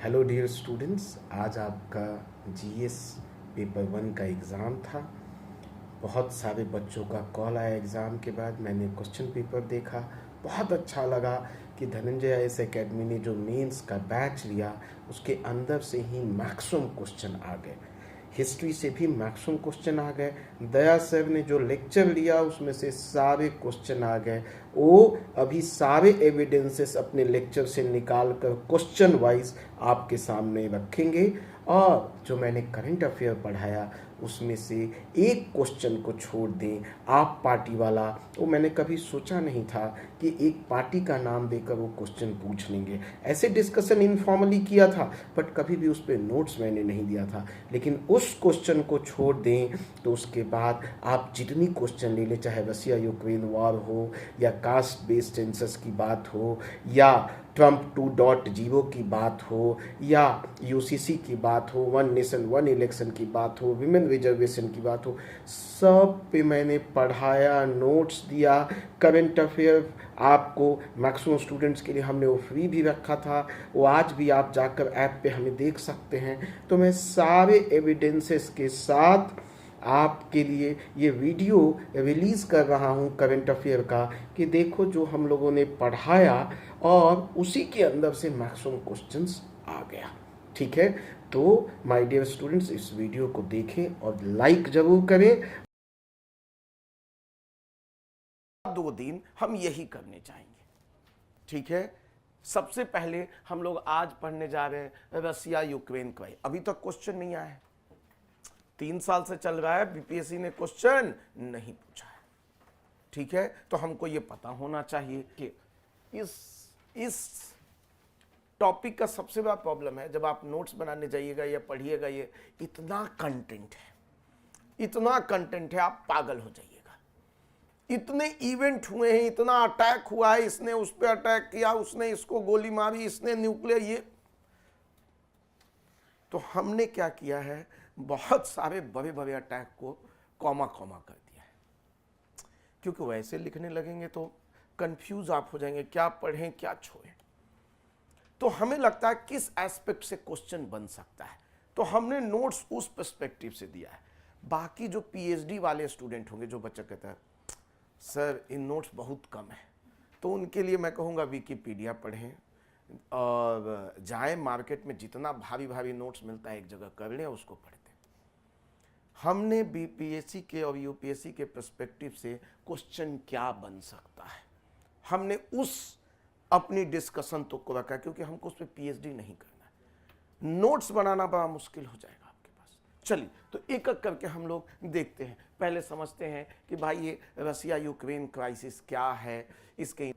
Hello dear students, आज आपका GS paper 1 का एग्ज़ाम था। बहुत सारे बच्चों का कॉल आया एग्ज़ाम के बाद। मैंने क्वेश्चन पेपर देखा, बहुत अच्छा लगा कि धनंजय आईएएस एकेडमी ने जो मेंस का बैच लिया उसके अंदर से ही मैक्सिमम क्वेश्चन आ गए। हिस्ट्री से भी मैक्सिमम क्वेश्चन आ गए। दया सर ने जो लेक्चर लिया उसमें से सारे क्वेश्चन आ गए। वो अभी सारे एविडेंसेस अपने लेक्चर से निकाल कर क्वेश्चन वाइज आपके सामने रखेंगे। और जो मैंने करंट अफेयर पढ़ाया उसमें से एक क्वेश्चन को छोड़ दें, आप पार्टी वाला, वो मैंने कभी सोचा नहीं था कि एक पार्टी का नाम देकर वो क्वेश्चन पूछ लेंगे। ऐसे डिस्कशन इनफॉर्मली किया था बट कभी भी उस पर नोट्स मैंने नहीं दिया था। लेकिन उस क्वेश्चन को छोड़ दें तो उसके बाद आप जितनी क्वेश्चन ले लें, चाहे रसिया यूक्रेन वॉर हो या कास्ट बेस्ड सेंसस की बात हो या ट्रम्प 2.0 की बात हो या यूसीसी की बात हो, वन नेशन वन इलेक्शन की बात हो, विमेन रिजर्वेशन की बात हो, सब पे मैंने पढ़ाया, नोट्स दिया। करंट अफेयर आपको मैक्सिमम स्टूडेंट्स के लिए हमने वो फ्री भी रखा था, वो आज भी आप जाकर ऐप पे हमें देख सकते हैं। तो मैं सारे एविडेंसेस के साथ आपके लिए ये वीडियो रिलीज़ कर रहा हूँ करंट अफेयर का कि देखो जो हम लोगों ने पढ़ाया और उसी के अंदर से मैक्सिमम क्वेश्चंस आ गया। ठीक है, तो माय डियर स्टूडेंट्स, इस वीडियो को देखें और लाइक जरूर करें। 2 दिन हम यही करने चाहेंगे। ठीक है, सबसे पहले हम लोग आज पढ़ने जा रहे हैं रसिया यूक्रेन का। अभी तक क्वेश्चन नहीं आया है, 3 साल से चल रहा है, बीपीएससी ने क्वेश्चन नहीं पूछा है। ठीक है, तो हमको ये पता होना चाहिए कि इस टॉपिक का सबसे बड़ा प्रॉब्लम है, जब आप नोट्स बनाने जाइएगा या पढ़िएगा, ये इतना कंटेंट है, इतना कंटेंट है, आप पागल हो जाइएगा। इतने इवेंट हुए हैं, इतना अटैक हुआ है, इसने उस पर अटैक किया, उसने इसको गोली मारी, इसने न्यूक्लियर, ये। तो हमने क्या किया है, बहुत सारे बड़े बड़े अटैक को कॉमा कॉमा कर दिया है, क्योंकि वैसे लिखने लगेंगे तो कंफ्यूज आप हो जाएंगे, क्या पढ़ें क्या छोड़ें। तो हमें लगता है किस एस्पेक्ट से क्वेश्चन बन सकता है, तो हमने नोट्स उस पर्सपेक्टिव से दिया है। बाकी जो पीएचडी वाले स्टूडेंट होंगे, जो बच्चा कहता है सर इन नोट्स बहुत कम है, तो उनके लिए मैं कहूँगा विकिपीडिया पढ़ें और जाए मार्केट में, जितना भारी भारी नोट्स मिलता है एक जगह कर लें, उसको पढ़ते। हमने बीपीएससी के और यूपीएससी के पर्सपेक्टिव से क्वेश्चन क्या बन सकता है, हमने उस अपनी डिस्कशन तो को रखा, क्योंकि हमको उस पर पीएचडी नहीं करना है। नोट्स बनाना बड़ा मुश्किल हो जाएगा आपके पास। चलिए, तो एक एक करके हम लोग देखते हैं। पहले समझते हैं कि भाई ये रसिया यूक्रेन क्राइसिस क्या है, इसके।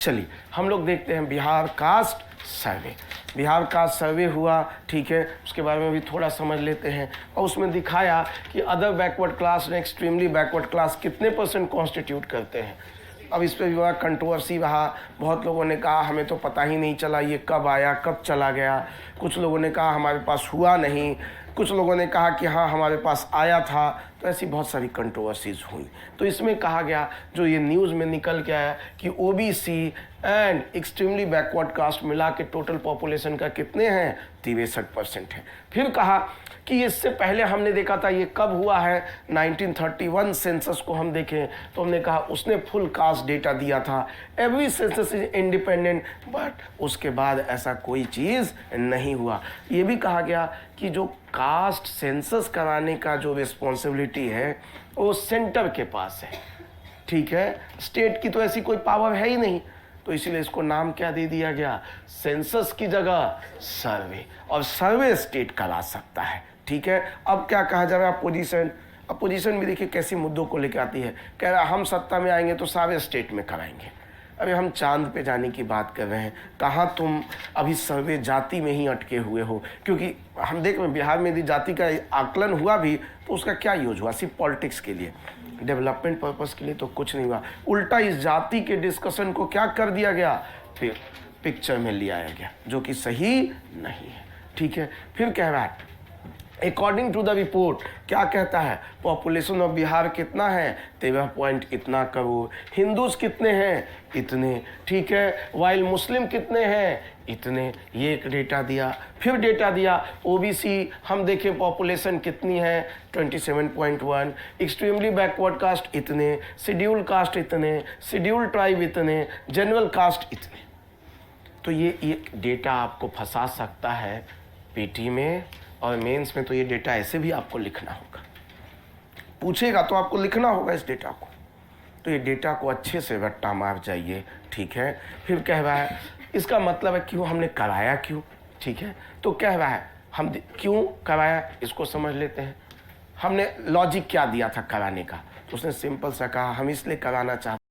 चलिए हम लोग देखते हैं बिहार कास्ट सर्वे। बिहार कास्ट सर्वे हुआ, ठीक है, उसके बारे में भी थोड़ा समझ लेते हैं। और उसमें दिखाया कि अदर बैकवर्ड क्लास ने एक्सट्रीमली बैकवर्ड क्लास कितने % कॉन्स्टिट्यूट करते हैं। अब इस पर भी बड़ा कंट्रोवर्सी रहा। बहुत लोगों ने कहा हमें तो पता ही नहीं चला ये कब आया कब चला गया। कुछ लोगों ने कहा हमारे पास हुआ नहीं, कुछ लोगों ने कहा कि हाँ हमारे पास आया था। तो ऐसी बहुत सारी कंट्रोवर्सीज हुई। तो इसमें कहा गया, जो ये न्यूज़ में निकल के आया कि OBC and extremely backward caste मिला के टोटल पॉपुलेशन का कितने हैं, 63% है। फिर कहा कि इससे पहले हमने देखा था, ये कब हुआ है, 1931 सेंसस को हम देखें तो हमने कहा उसने फुल कास्ट डेटा दिया था। Every census is independent, but उसके बाद ऐसा कोई चीज़ नहीं हुआ। ये भी कहा गया कि जो कास्ट सेंसस कराने का जो रिस्पॉन्सिबिलिटी है वो सेंटर के पास है। ठीक है, स्टेट की तो ऐसी कोई पावर है ही नहीं, तो इसीलिए इसको नाम क्या दे दिया गया, सेंसस की जगह सर्वे। और सर्वे स्टेट करा सकता है। ठीक है, अब क्या कहा जा रहा है, अपोजिशन। अपोजिशन भी देखिए कैसी मुद्दों को लेकर आती है, कह रहा हम सत्ता में आएंगे तो सारे स्टेट में कराएंगे। अभी हम चांद पे जाने की बात कर रहे हैं, कहाँ तुम अभी सर्वे जाति में ही अटके हुए हो। क्योंकि हम देख रहे हैं बिहार में यदि जाति का आकलन हुआ भी तो उसका क्या यूज हुआ, सिर्फ पॉलिटिक्स के लिए, डेवलपमेंट पर्पस के लिए तो कुछ नहीं हुआ। उल्टा इस जाति के डिस्कशन को क्या कर दिया गया, फिर पिक्चर में ले आया गया, जो कि सही नहीं है। ठीक है, फिर कह रहा है अकॉर्डिंग टू द रिपोर्ट क्या कहता है, पॉपुलेशन ऑफ बिहार कितना है, 13 पॉइंट इतना करोड़, हिंदूज कितने हैं, इतने, ठीक है, वाइल मुस्लिम कितने हैं, इतने, ये एक डेटा दिया। फिर डेटा दिया ओबीसी, हम देखें पॉपुलेशन कितनी है, 27.1, एक्सट्रीमली बैकवर्ड कास्ट इतने, शेड्यूल कास्ट इतने, शेड्यूल ट्राइब इतने, जनरल कास्ट इतने। तो ये एक डेटा आपको फंसा सकता है पीटी में और मेंस में। तो ये डेटा ऐसे भी आपको लिखना होगा, पूछेगा तो आपको लिखना होगा इस डेटा को। तो ये डेटा को अच्छे से रट्टा मार जाइए, ठीक है। फिर कह रहा है इसका मतलब है क्यों हमने कराया, क्यों, ठीक है। तो कह रहा है हम क्यों कराया इसको समझ लेते हैं। हमने लॉजिक क्या दिया था कराने का, तो उसने सिंपल सा कहा हम इसलिए कराना चाहते,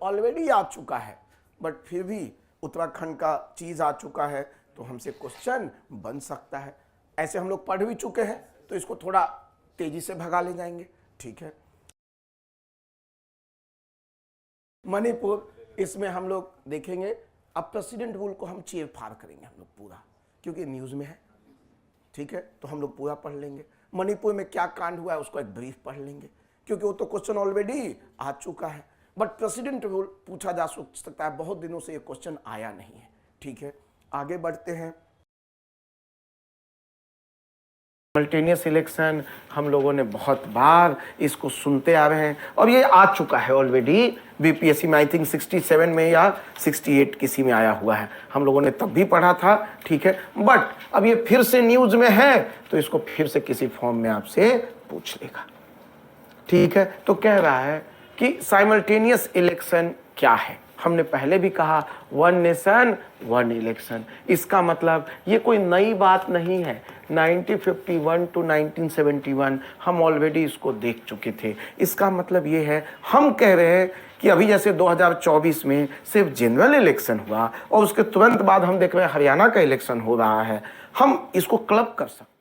ऑलरेडी आ चुका है, बट फिर भी उत्तराखंड का चीज आ चुका है तो हमसे क्वेश्चन बन सकता है। ऐसे हम लोग पढ़ भी चुके हैं तो इसको थोड़ा तेजी से भगा ले जाएंगे, ठीक है। मणिपुर, इसमें हम लोग देखेंगे, अब प्रेसिडेंट रूल को हम चीर फाड़ करेंगे हम लोग पूरा, क्योंकि न्यूज में है, ठीक है। तो हम लोग पूरा पढ़ लेंगे। मणिपुर में क्या कांड हुआ है उसको एक ब्रीफ पढ़ लेंगे, क्योंकि वो तो क्वेश्चन ऑलरेडी आ चुका है। बट प्रेसिडेंट रूल पूछा जा सकता है, बहुत दिनों से ये क्वेश्चन आया नहीं है, ठीक है। आगे बढ़ते हैं। साइमल्टेनियस इलेक्शन हम लोगों ने बहुत बार इसको सुनते आ रहे हैं और ये आ चुका है ऑलरेडी बीपीएससी में, आई थिंक 67 में या 68 किसी में आया हुआ है, हम लोगों ने तब भी पढ़ा था, ठीक है। बट अब ये फिर से न्यूज में है तो इसको फिर से किसी फॉर्म में आपसे पूछ लेगा, ठीक है। तो कह रहा है कि साइमल्टेनियस इलेक्शन क्या है। हमने पहले भी कहा 1 नेशन 1 इलेक्शन, इसका मतलब ये कोई नई बात नहीं है। 1951 टू 1971 हम ऑलरेडी इसको देख चुके थे। इसका मतलब ये है, हम कह रहे हैं कि अभी जैसे 2024 में सिर्फ जनरल इलेक्शन हुआ और उसके तुरंत बाद हम देख रहे हैं हरियाणा का इलेक्शन हो रहा है, हम इसको क्लब कर सकते हैं।